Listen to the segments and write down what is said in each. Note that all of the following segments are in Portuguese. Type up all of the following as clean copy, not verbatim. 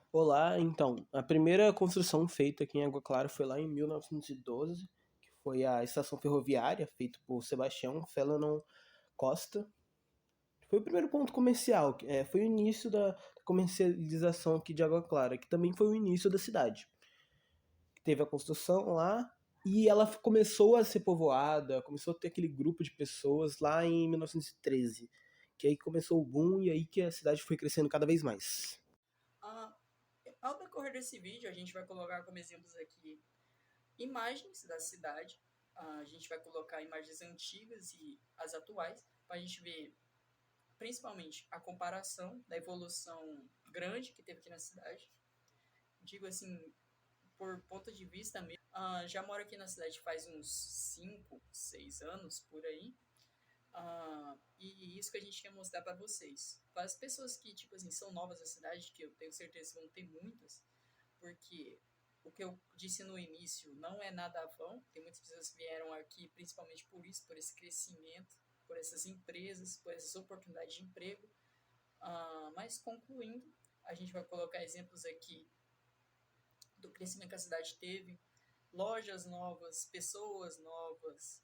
Olá, então, a primeira construção feita aqui em Água Clara foi lá em 1912, que foi a estação ferroviária, feita por Sebastião Felenon Costa. Foi o primeiro ponto comercial, foi o início da comercialização aqui de Água Clara, que também foi o início da cidade. Teve a construção lá e ela começou a ser povoada, começou a ter aquele grupo de pessoas lá em 1913, que aí começou o boom e aí que a cidade foi crescendo cada vez mais. Ah, Ao decorrer desse vídeo, a gente vai colocar como exemplos aqui imagens da cidade. A gente vai colocar imagens antigas e as atuais, para a gente ver principalmente a comparação da evolução grande que teve aqui na cidade. Digo assim, por ponto de vista mesmo. Já moro aqui na cidade faz uns 5, 6 anos por aí. E isso que a gente quer mostrar para vocês. Para as pessoas que, tipo assim, são novas na cidade, que eu tenho certeza que vão ter muitas, porque o que eu disse no início não é nada vão. Tem muitas pessoas que vieram aqui principalmente por isso, por esse crescimento, por essas empresas, por essas oportunidades de emprego. Mas concluindo, a gente vai colocar exemplos aqui do crescimento que a cidade teve, lojas novas, pessoas novas,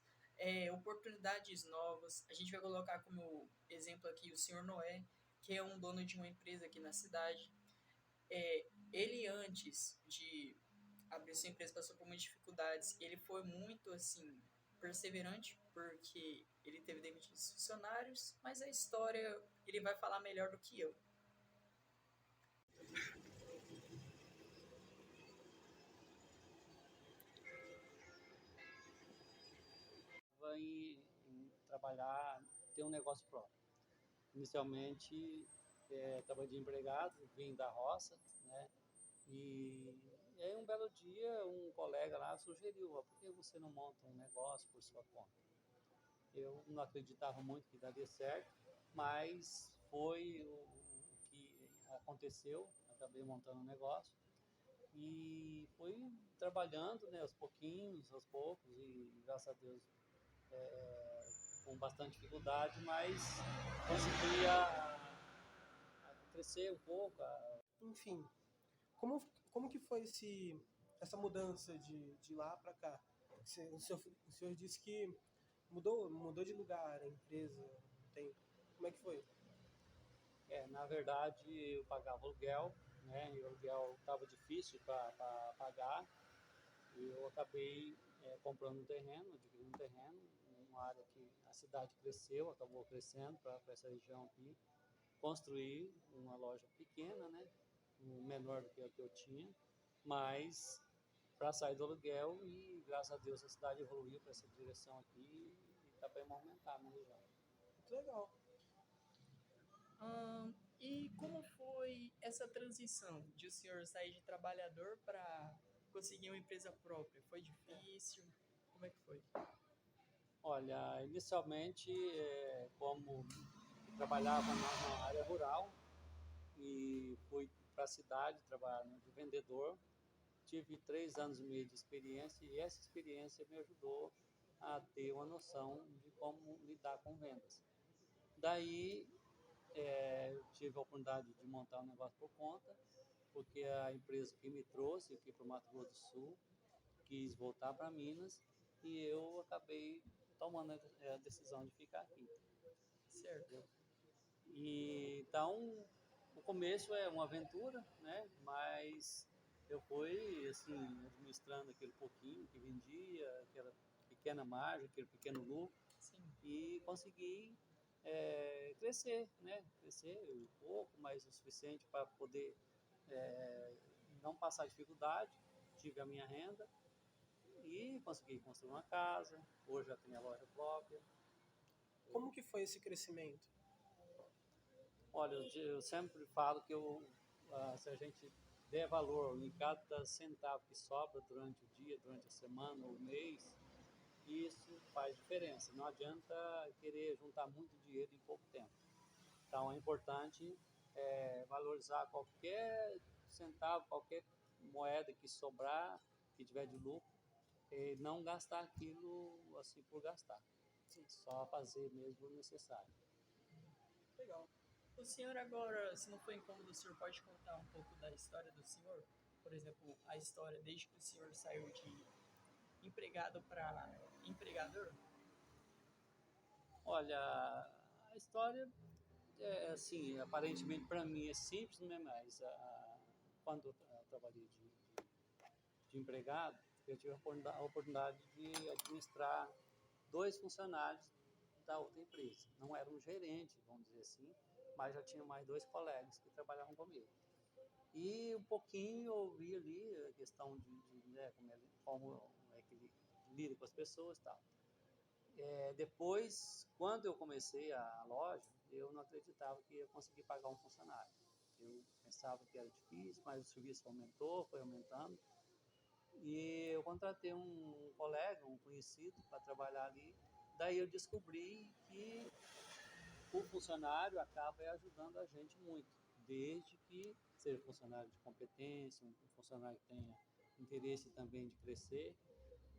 oportunidades novas. A gente vai colocar como exemplo aqui o senhor Noé, que é um dono de uma empresa aqui na cidade. Ele, antes de abrir sua empresa, passou por muitas dificuldades. Ele foi muito, assim, perseverante, porque ele teve demitidos funcionários, mas a história ele vai falar melhor do que eu. Em trabalhar, ter um negócio próprio. Inicialmente, estava de empregado, vim da roça, né? E aí um belo dia, um colega lá sugeriu: por que você não monta um negócio por sua conta? Eu não acreditava muito que daria certo, mas foi o que aconteceu. Acabei montando um negócio e fui trabalhando, né, aos poucos, e graças a Deus, com bastante dificuldade, mas conseguia crescer um pouco. Enfim, Como, como que foi essa mudança de lá para cá? O senhor disse que mudou de lugar a empresa, tem. Como é que foi? Na verdade, eu pagava aluguel, né, e o aluguel estava difícil para pagar, e eu acabei comprando um terreno, adquirindo um terreno, uma área que a cidade cresceu, acabou crescendo para essa região aqui. Construí uma loja pequena, né, menor do que a que eu tinha, mas para sair do aluguel, e graças a Deus a cidade evoluiu para essa direção aqui e está bem movimentada na região. Muito legal. E como foi essa transição de o senhor sair de trabalhador para conseguir uma empresa própria? Foi difícil? Como é que foi? Olha, inicialmente, como trabalhava na área rural e fui para a cidade trabalhar de vendedor, tive 3 anos e meio de experiência, e essa experiência me ajudou a ter uma noção de como lidar com vendas. Daí, eu tive a oportunidade de montar um negócio por conta, porque a empresa que me trouxe aqui para o Mato Grosso do Sul quis voltar para Minas, e eu acabei tomando a decisão de ficar aqui. Certo. E então, o começo é uma aventura, né? Mas eu fui assim administrando aquele pouquinho que vendia, aquela pequena margem, aquele pequeno lucro, Sim. e consegui crescer, né? Crescer um pouco, mas o suficiente para poder é, não passar dificuldade. Tive a minha renda e consegui construir uma casa. Hoje já tenho a loja própria. Como que foi esse crescimento? Olha, eu sempre falo que se a gente der valor em cada centavo que sobra durante o dia, durante a semana ou o mês, isso faz diferença. Não adianta querer juntar muito dinheiro em pouco tempo. Então é importante valorizar qualquer centavo, qualquer moeda que sobrar, que tiver de lucro, e não gastar aquilo assim por gastar. Sim, Só fazer mesmo o necessário. legal. O senhor agora, se não for incômodo, o senhor pode contar um pouco da história do senhor? Por exemplo, a história desde que o senhor saiu de empregado para empregador? Olha, a história é assim, aparentemente para mim é simples, né? Mas quando eu trabalhei de empregado, eu tive a oportunidade de administrar dois funcionários da outra empresa. Não era um gerente, vamos dizer assim, mas já tinha mais dois colegas que trabalhavam comigo. E um pouquinho eu vi ali a questão né, como é que ele lida com as pessoas e tal. Depois, quando eu comecei a loja, eu não acreditava que ia conseguir pagar um funcionário. Eu pensava que era difícil, mas o serviço aumentou, foi aumentando. E eu contratei um colega, um conhecido, para trabalhar ali. Daí eu descobri que o funcionário acaba ajudando a gente muito, desde que seja funcionário de competência, um funcionário que tenha interesse também de crescer.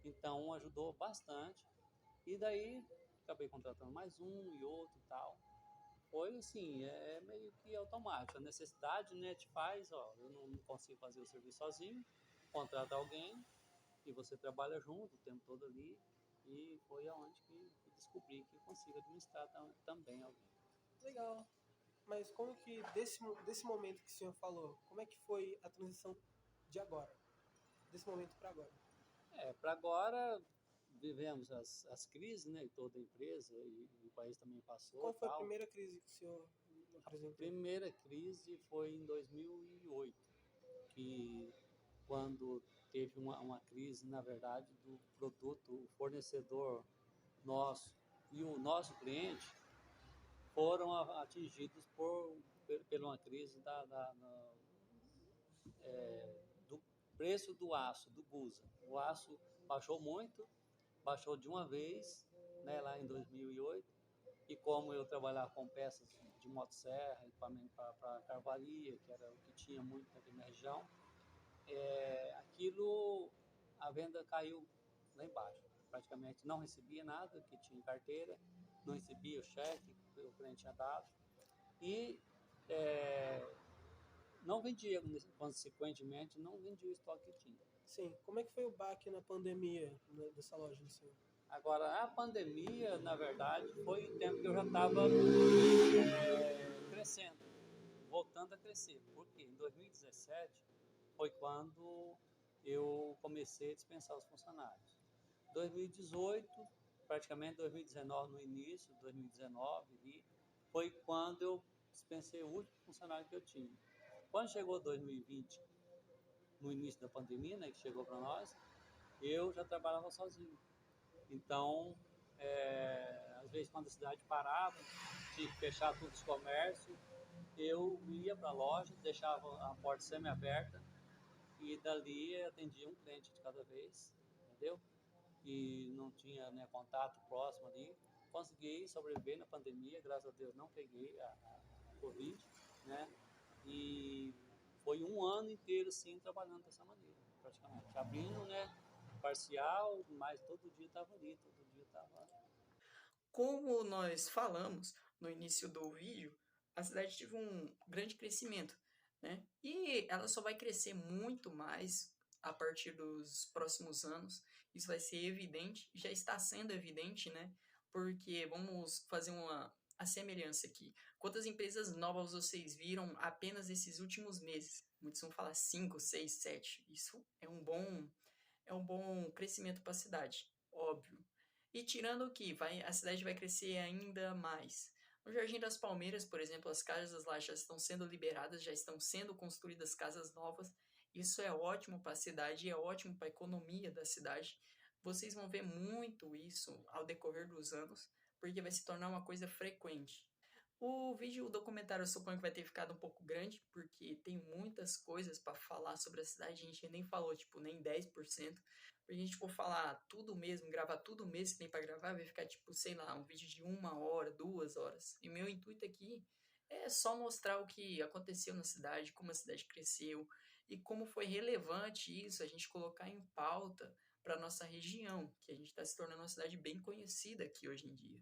Então ajudou bastante. E daí acabei contratando mais um e outro e tal. Foi assim, meio que automático. A necessidade, né, te faz, ó, eu não consigo fazer o serviço sozinho, contrata alguém e você trabalha junto o tempo todo ali. E foi aonde que descobri que consigo administrar também alguém. Legal. Mas como que, desse momento que o senhor falou, como é que foi a transição de agora? Desse momento para agora? Para agora, vivemos as crises, né, toda empresa e o país também passou Qual e foi a tal. primeira crise que o senhor A apresentou? primeira crise foi em 2008, que quando teve uma crise, na verdade, do produto, o fornecedor nosso e o nosso cliente foram atingidos por uma crise do preço do aço, do Gusa. O aço baixou muito, baixou de uma vez, né, lá em 2008, e como eu trabalhava com peças de motosserra, equipamento para carvaria, que era o que tinha muito aqui na região, aquilo, a venda caiu lá embaixo. Praticamente não recebia nada que tinha em carteira, não recebia o cheque que o cliente tinha dado e não vendia, consequentemente, não vendia o estoque que tinha. Sim. Como é que foi o baque na pandemia dessa loja do senhor? Agora, a pandemia, na verdade, foi o tempo que eu já estava crescendo, voltando a crescer. Porque em 2017 foi quando eu comecei a dispensar os funcionários. 2018, praticamente 2019 no início, 2019 ali, foi quando eu dispensei o último funcionário que eu tinha. Quando chegou 2020, no início da pandemia, né, que chegou para nós, eu já trabalhava sozinho. Então, às vezes quando a cidade parava, tinha que fechar todos os comércios, eu ia para a loja, deixava a porta semi-aberta e dali atendia um cliente de cada vez, entendeu? E não tinha, né, contato próximo ali. Consegui sobreviver na pandemia, graças a Deus não peguei a Covid, né? E foi um ano inteiro, sim, trabalhando dessa maneira, praticamente. Abrindo, né, parcial, mas todo dia estava ali, todo dia estava... Como nós falamos no início do vídeo, a cidade teve um grande crescimento, né? E ela só vai crescer muito mais a partir dos próximos anos. Isso vai ser evidente, já está sendo evidente, né? Porque vamos fazer a semelhança aqui. Quantas empresas novas vocês viram apenas esses últimos meses? Muitos vão falar 5, 6, 7. Isso é um bom crescimento para a cidade, óbvio. E tirando o que, a cidade vai crescer ainda mais. No Jardim das Palmeiras, por exemplo, as casas lá já estão sendo liberadas, já estão sendo construídas casas novas. Isso é ótimo para a cidade e é ótimo para a economia da cidade. Vocês vão ver muito isso ao decorrer dos anos, porque vai se tornar uma coisa frequente. O vídeo, o documentário, eu suponho que vai ter ficado um pouco grande, porque tem muitas coisas para falar sobre a cidade. A gente nem falou, tipo, nem 10%. Se a gente for falar tudo mesmo, gravar tudo mesmo que tem para gravar, vai ficar, tipo, sei lá, um vídeo de 1 hora, 2 horas. E meu intuito aqui é só mostrar o que aconteceu na cidade, como a cidade cresceu e como foi relevante isso, a gente colocar em pauta para nossa região, que a gente está se tornando uma cidade bem conhecida aqui hoje em dia.